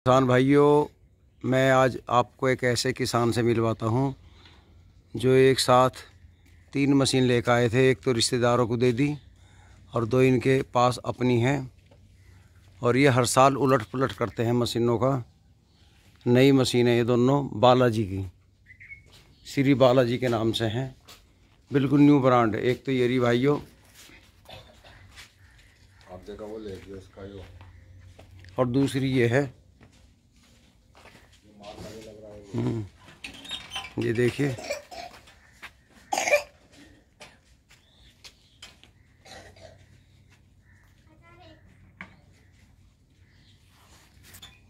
किसान भाइयों, मैं आज आपको एक ऐसे किसान से मिलवाता हूं जो एक साथ 3 मशीन लेकर आए थे। एक तो रिश्तेदारों को दे दी और 2 इनके पास अपनी हैं और ये हर साल उलट पुलट करते हैं मशीनों का। नई मशीन है ये दोनों, बालाजी की, श्री बालाजी के नाम से हैं, बिल्कुल न्यू ब्रांड। एक तो ये रही भाइयों, आप देखा वो ले लिया इसका यो, और दूसरी ये है। ये देखिए,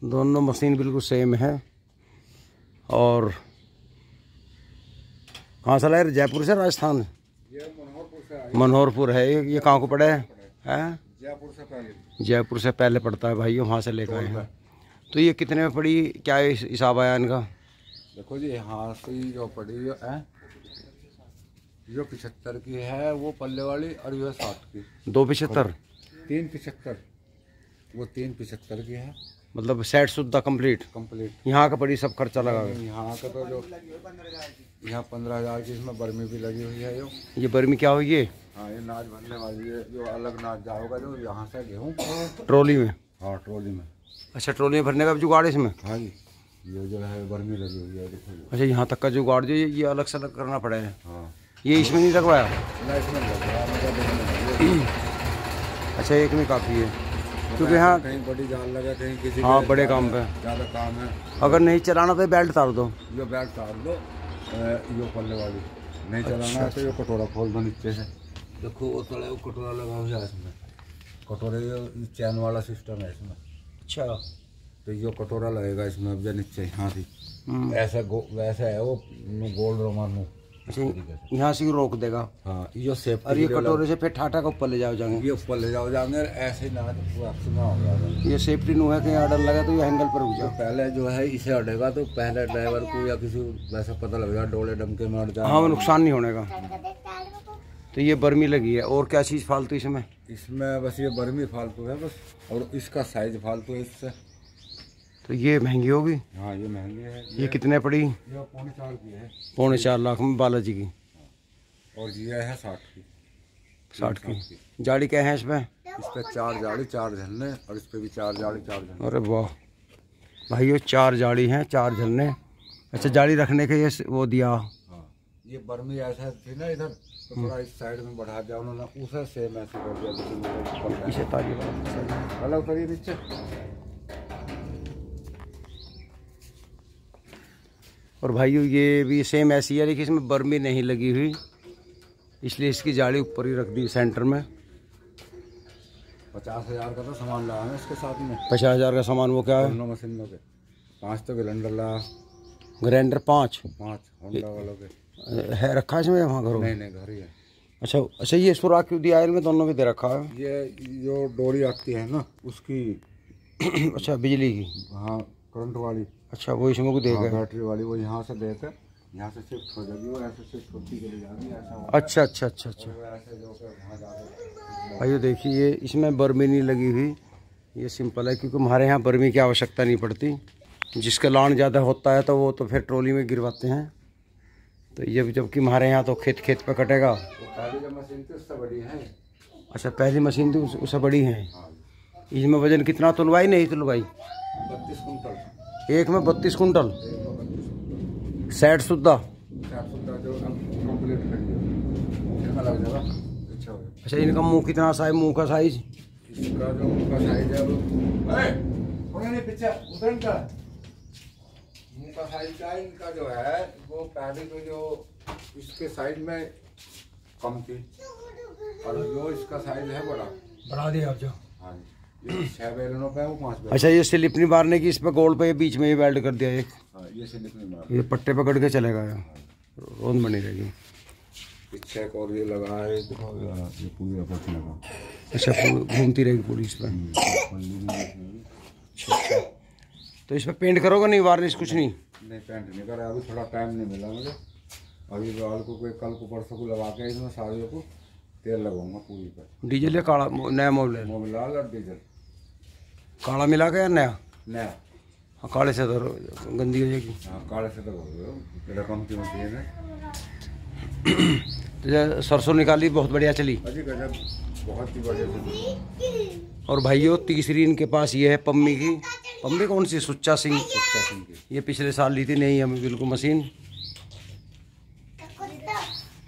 दोनों मशीन बिल्कुल सेम है। और कहाँ से लाए? जयपुर से, राजस्थान? ये मनोहरपुर से आई। मनोहरपुर है ये कहाँ को पड़ा है? जयपुर से पहले। जयपुर से पहले पड़ता है भाई, वहाँ से लेकर आए हैं। तो ये कितने में पड़ी, क्या हिसाब आया इनका? देखो जी, यहाँ से जो पड़ी है जो 75 की है वो पल्ले वाली, और ये 60 की। 275? 375, वो 375 की है। मतलब सेट सुद्धा कंप्लीट? यहाँ का पड़ी सब खर्चा लगा हुआ? यहाँ का तो जो यहाँ 15,000 की, इसमें बर्मी भी लगी हुई है। ये बर्मी क्या हुई है? हाँ, ये नाच भरने वाली है, जो अलग नाच जाओगा जो यहाँ से गेहूँ ट्रॉली में? हाँ, ट्रॉली में। अच्छा, ट्रॉली में भरने का भी जुगाड़ इसमें? हाँ जी, ये जो है बर्मी लगी हुई है, देखो। अच्छा, यहाँ तक का जुगाड़ जो ये अलग से अलग करना पड़ा है? हाँ, ये इसमें नहीं लगवाया? ना इसमें लग रहा। अच्छा, एक में काफ़ी है, क्योंकि यहाँ कहीं बड़ी जाल लगे, कहीं किसी हाँ बड़े काम पे ज़्यादा काम है। अगर नहीं चलाना तो बेल्ट तार दो। ये बेल्ट तार दो, यो पल्ले वाली नहीं चलाना है तो ये कटोरा खोल दो नीचे से। देखो वो तले वो कटोरा लगा हुआ है इसमें, कटोरे चैन वाला सिस्टम है इसमें। अच्छा, तो ये कटोरा लगेगा इसमें, अब जो नीचे यहाँ से ऐसा वैसा है वो गोल रोमान। यहाँ से रोक देगा। हाँ, ये सेफ। और ये कटोरे से फिर ठाठा का ऊपर ले जाओ जाएंगे? ये ऊपर ले जाओ जाएंगे, ऐसे ही ना हो जाएगा। ये सेफ्टी नु है, कहीं ऑर्डर लगा तो ये हैंगल पर रुक जाओ। पहले जो है इसे अड़ेगा तो पहले ड्राइवर को या किसी वैसा पता लगेगा, डोले डमके में अड़ जाएगा। हाँ, नुकसान नहीं होने का। तो ये बर्मी लगी है, और क्या चीज़ फालतू इसमें? इसमें बस ये बर्मी फालतू है बस, और इसका साइज फालतू है इससे। तो ये महंगी होगी? हाँ, ये महंगी है। ये कितने पड़ी? ये 4.5 की है। 4.25 लाख में बालाजी की। और ये है 60 की। 60 की। जाली क्या है इसमें? इस पे 4 जाली 4 झलने, और इस पे भी 4 जाली 4 झलने। अरे वाह भाई, ये 4 जाली हैं, 4 झलने। अच्छा, जाली रखने के ये वो दिया? हाँ, ये बर्मी ऐसा थी ना इधर, तो थोड़ा इस साइड में बढ़ा दिया उन्होंने, उसे सेम ऐसे कर दिया। इसे ताली अलग करिए नीचे। और भाइयों, ये भी सेम ऐसी है, लेकिन इसमें बर्मी नहीं लगी हुई, इसलिए इसकी जाली ऊपर ही रख दी सेंटर में। 50,000 का तो सामान लाया है इसके साथ में। 50,000 का सामान? वो क्या है? दोनों मशीनों के 5 तो ग्राइंडर ला। ग्राइंडर 5 होंडा वालों के है रखा है इसमें? वहाँ घरों? नहीं, घर ही है। अच्छा, ये सुराख क्यों दिया है इनमें? दोनों भी दे रखा है। ये जो डोरी आती है ना उसकी। अच्छा, बिजली की? हाँ, करंट वाली। अच्छा, वो इसमें को देगा? बैटरी वाली, वो यहाँ से देकर यहाँ से शिफ्ट हो जाएगी, वो ऐसे शिफ्ट होती चली जाएगी, ऐसा। अच्छा। ऐसे जो वहाँ जाकर भाई देखिए, ये इसमें बर्मी नहीं लगी हुई, ये सिंपल है, क्योंकि हमारे यहाँ बर्मी की आवश्यकता नहीं पड़ती। जिसका लान ज़्यादा होता है तो वो तो फिर ट्रॉली में गिरवाते हैं। तो ये जबकि हमारे यहाँ तो खेत पे कटेगा। पहली जो मशीन थी उससे बड़ी है। अच्छा, पहली मशीन थी उससे बड़ी है। इसमें वजन कितना तुलवाई? नहीं तुलवाई? 32 कुंटल। एक में 32 कुंटल? सेट सुद्धा? जो कंप्लीट करिए लग जाएगा। अच्छा, इनका मुंह कितना साइज? मुंह का साइज? इसका जो मुंह का साइज है वो नहीं, पीछे उधर का मुंह का साइज का इनका जो है वो पहले तो जो इसके साइड में कम थी, और जो इसका साइज है बढ़ा दिया आप जो? हाँ जी, 6 बैलनों पे वो 5 बैलन। अच्छा, ये स्लिप नहीं मारने की, इस पे गोल पे बीच में ये वेल्ड कर दिया एक? हाँ, ये स्लिप नहीं मार, ये पट्टे पकड़ के चलेगा, रोन बनी रहेगी। पीछे और ये लगा है, ये पूरी अपोजिशन लगा। अच्छा, घूमती रहेगी पूरी इस पर? अच्छा, तो इस पर पेंट करोगे? नहीं, वार्निश कुछ नहीं? नहीं, पेंट नहीं करा, अभी थोड़ा टाइम नहीं मिला मुझे। अभी बाल को कोई कल को परसों को लगा के इसमें साड़ियों को तेल लगाऊंगा पूरी पर। डीजल या काला? नया मोबिल? मोबिल लाल और डीजल काला मिला के या नया? नया। हाँ, काले से तो गंदी हो जाएगी। हाँ काले से तो रकम की मशीन है। तो सरसों निकाली बहुत बढ़िया चली। अजी गजब, बहुत ही बढ़िया चली। और भाइयों तीसरी इनके पास ये है पम्मी की। पम्मी कौन सी? सुच्चा सिंह की। ये पिछले साल ली थी, नहीं हमें बिल्कुल मशीन।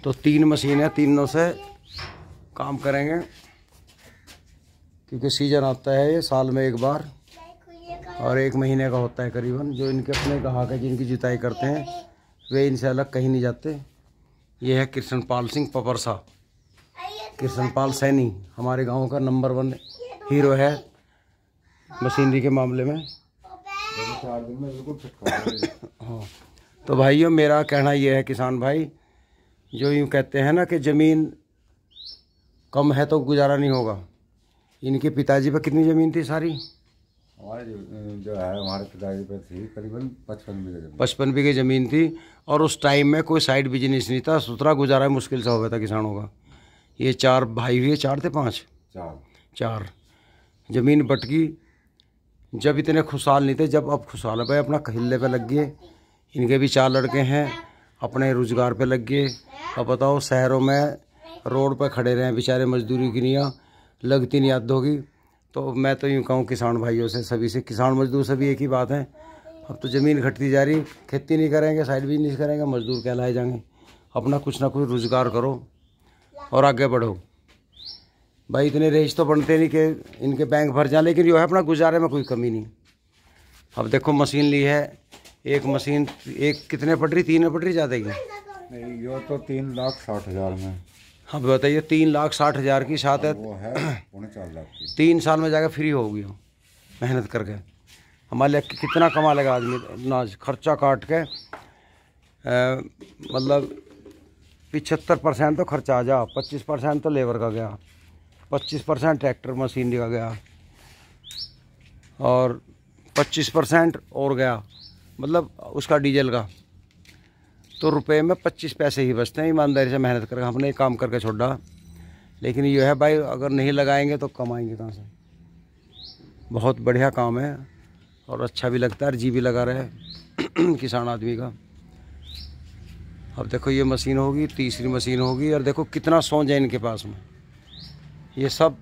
तो 3 मशीन है, तीनों से काम करेंगे क्योंकि सीजन आता है ये साल में एक बार और 1 महीने का होता है करीबन। जो इनके अपने ग्राहक है जिनकी जुताई करते हैं वे इनसे अलग कहीं नहीं जाते। ये है कृष्णपाल सिंह पपरसा। कृष्णपाल सैनी हमारे गांव का नंबर 1 हीरो है मशीनरी के मामले में। 4 दिन में बिल्कुल फिट कर। हाँ, तो भाइयों मेरा कहना ये है किसान भाई, जो यूँ कहते हैं ना कि ज़मीन कम है तो गुजारा नहीं होगा। इनके पिताजी पर कितनी ज़मीन थी? सारी हमारे जो है हमारे पिताजी पर थी करीबन 55 बीघे ज़मीन थी। और उस टाइम में कोई साइड बिजनेस नहीं था, सुथरा गुजारा मुश्किल से हो गया था किसानों का। ये 4 भाई हुए, 4 थे 5 4 ज़मीन बटकी। जब इतने खुशहाल नहीं थे, जब अब खुशहाल है भाई, अपना हिल्ले पे लग गए। इनके भी 4 लड़के हैं, अपने रोज़गार पे लग गए। अब बताओ शहरों में रोड पर खड़े रहे बेचारे, मजदूरी की नहीं लगती नहीं याद होगी। तो मैं तो यूँ कहूँ किसान भाइयों से, सभी से, किसान मजदूर सभी एक ही बात है। अब तो ज़मीन घटती जा रही, खेती नहीं करेंगे, साइड बिजनेस करेंगे, मजदूर कहलाए जाएंगे। अपना कुछ ना कुछ रोज़गार करो और आगे बढ़ो भाई। इतने रेज तो बनते नहीं कि इनके बैंक भर जाए, लेकिन जो है अपना गुजारे में कोई कमी नहीं। अब देखो मशीन ली है, एक मशीन एक कितने पड़ रही? 3 पड़ रही ज़्यादा की नहीं, यो तो 3,60,000 में। हाँ बताइए, 3,60,000 की साथ है, वो है 4.5 लाख की। 3 साल में जाकर फ्री होगी हो मेहनत करके। हमारे लिए कितना कमा लेगा आदमी ना, खर्चा काट के मतलब 75% तो खर्चा आ जा, 25% तो लेबर का गया, 25% ट्रैक्टर मशीनरी का गया और 25% और गया मतलब उसका डीजल का। तो रुपए में 25 पैसे ही बचते हैं ईमानदारी से मेहनत करके। हमने एक काम करके छोड़ा, लेकिन ये है भाई अगर नहीं लगाएंगे तो कमाएंगे कहाँ से। बहुत बढ़िया काम है और अच्छा भी लगता है, जी भी लगा रहे किसान आदमी का। अब देखो ये मशीन होगी, तीसरी मशीन होगी और देखो कितना सोच है इनके पास में। ये सब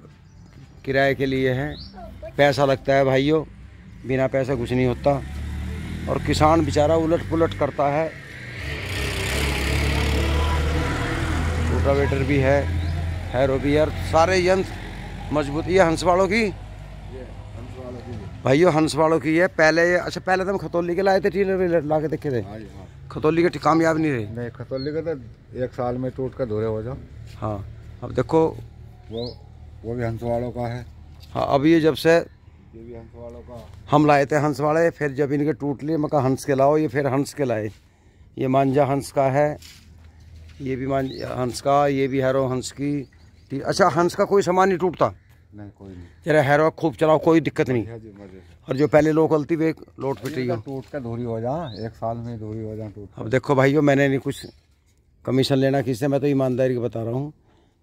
किराए के लिए है, पैसा लगता है भाइयों, बिना पैसे कुछ नहीं होता। और किसान बेचारा उलट पुलट करता है। रोटावेटर भी है, हैरो भी है, सारे यंत्र मजबूत। ये हंस वालों की भाइयों, हंस वालों की है। पहले ये अच्छा, पहले तो हम खतौली के लाए थे, टीलर ला के देखे थे। खतौली के कामयाब नहीं रहे। नहीं, खतौली का तो 1 साल में टूट कर धोरे हो जाओ। हाँ अब देखो वो भी हंस वालों का है। हाँ, अब ये जब से ये भी हंस वालों का हम लाए थे हंस वाले, फिर जब इनके टूट लिए मैं कहा हंस के लाओ, ये फिर हंस के लाए। ये मांझा हंस का है, ये भी मांझा हंस का, ये भी हैरो हंस की। अच्छा, हंस का कोई सामान नहीं टूटता? नहीं, कोई नहीं। जरा हैरो खूब चलाओ, कोई दिक्कत नहीं। और जो पहले लोकल थी वे लोट पिटी है, टूट कर धोरी हो जा, 1 साल में धोरी हो जा टूट। अब देखो भाइयों, मैंने नहीं कुछ कमीशन लेना किससे, मैं तो ईमानदारी को बता रहा हूँ।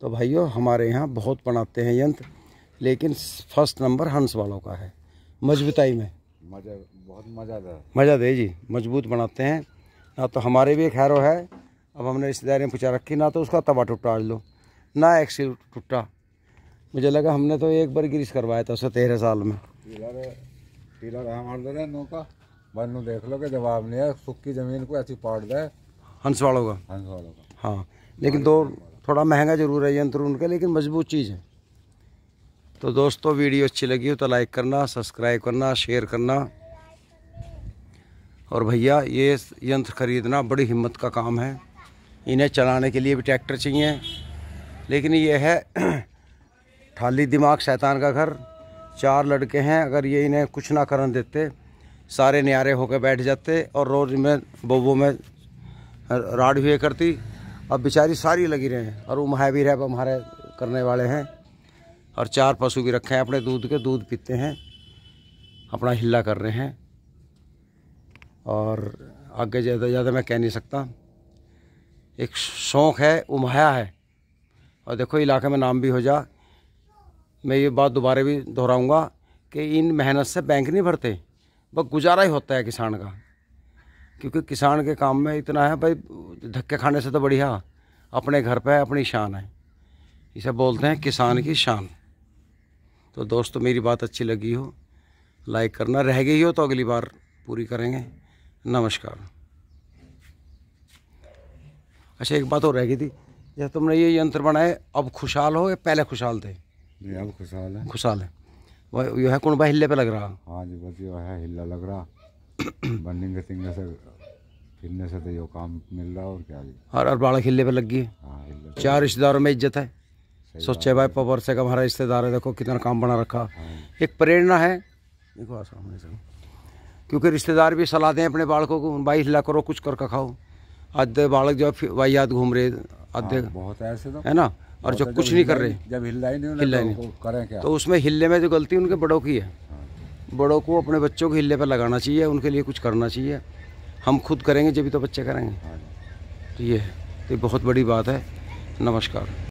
तो भाइयों हमारे यहाँ बहुत बनाते हैं यंत्र, लेकिन फर्स्ट नंबर हंस वालों का है मजबूताई में। बहुत मज़ा दे जी, मजबूत बनाते हैं ना। तो हमारे भी एक हैरो है, अब हमने रिश्तेदारी में पूछा रखी ना, तो उसका तवा टूटा आज लो ना, एक्सिल टूटा। मुझे लगा हमने तो एक बार ग्रीस करवाया था उससे 13 साल में। टीलर हमार दे नौका बनू देख लो कि जवाब नहीं है, सूखी जमीन को ऐसी पाट दे। हंस वालों का हाँ, लेकिन थोड़ा महंगा जरूर है यंत्र उनके, लेकिन मजबूत चीज़ है। तो दोस्तों वीडियो अच्छी लगी हो तो लाइक करना, सब्सक्राइब करना, शेयर करना। और भैया ये यंत्र खरीदना बड़ी हिम्मत का काम है। इन्हें चलाने के लिए भी ट्रैक्टर चाहिए, लेकिन ये है थाली दिमाग शैतान का घर। 4 लड़के हैं, अगर ये इन्हें कुछ ना करन देते, सारे न्यारे होकर बैठ जाते और रोज़ में बोबो में राड हुए करती। अब बेचारी सारी लगी रहे हैं, और वो महावीर है हमारे करने वाले हैं। और 4 पशु भी रखे हैं अपने दूध पीते हैं, अपना हिल्ला कर रहे हैं। और आगे ज़्यादा मैं कह नहीं सकता। एक शौक़ है, उमाया है। और देखो इलाके में नाम भी हो जा। मैं ये बात दोबारा भी दोहराऊंगा कि इन मेहनत से बैंक नहीं भरते, बस गुजारा ही होता है किसान का, क्योंकि किसान के काम में इतना है भाई, धक्के खाने से तो बढ़िया अपने घर पे अपनी शान है। इसे बोलते हैं किसान की शान। तो दोस्तों मेरी बात अच्छी लगी हो लाइक करना, रह गई हो तो अगली बार पूरी करेंगे। नमस्कार। अच्छा एक बात और रह गई थी, जैसे तुमने ये यंत्र बनाए, अब खुशहाल हो या पहले खुशहाल थे? जी अब खुशहाल है। खुशहाल है। वह यह है कौन भाई हिल्ले पे लग रहा? हाँ जी बस यो है हिल्ला लग रहा बंडिंग के सिंगे से हिलने से तो यो काम मिल रहा और क्या जी। और बालक हिल्ले पे लग गई। हाँ हिल्ले। 4 रिश्तेदारों में इज्जत है। सोचे भाई पवर से का हमारा रिश्तेदार है, देखो कितना काम बना रखा। एक प्रेरणा है, देखो सामने से, क्योंकि रिश्तेदार भी सलाह दें अपने बालकों को, भाई हिला करो, कुछ कर खाओ। आधे बालक जो भाई याद घूम रहे, आधे बहुत ऐसे तो है ना, और जो कुछ नहीं कर रहे, जब हिल्ला ही नहीं तो करें क्या। तो उसमें हिल्ले में जो गलती उनके बड़ों की है। बड़ों को अपने बच्चों को हिल्ले पर लगाना चाहिए, उनके लिए कुछ करना चाहिए। हम खुद करेंगे जब भी तो बच्चे करेंगे। तो ये है, तो बहुत बड़ी बात है। नमस्कार।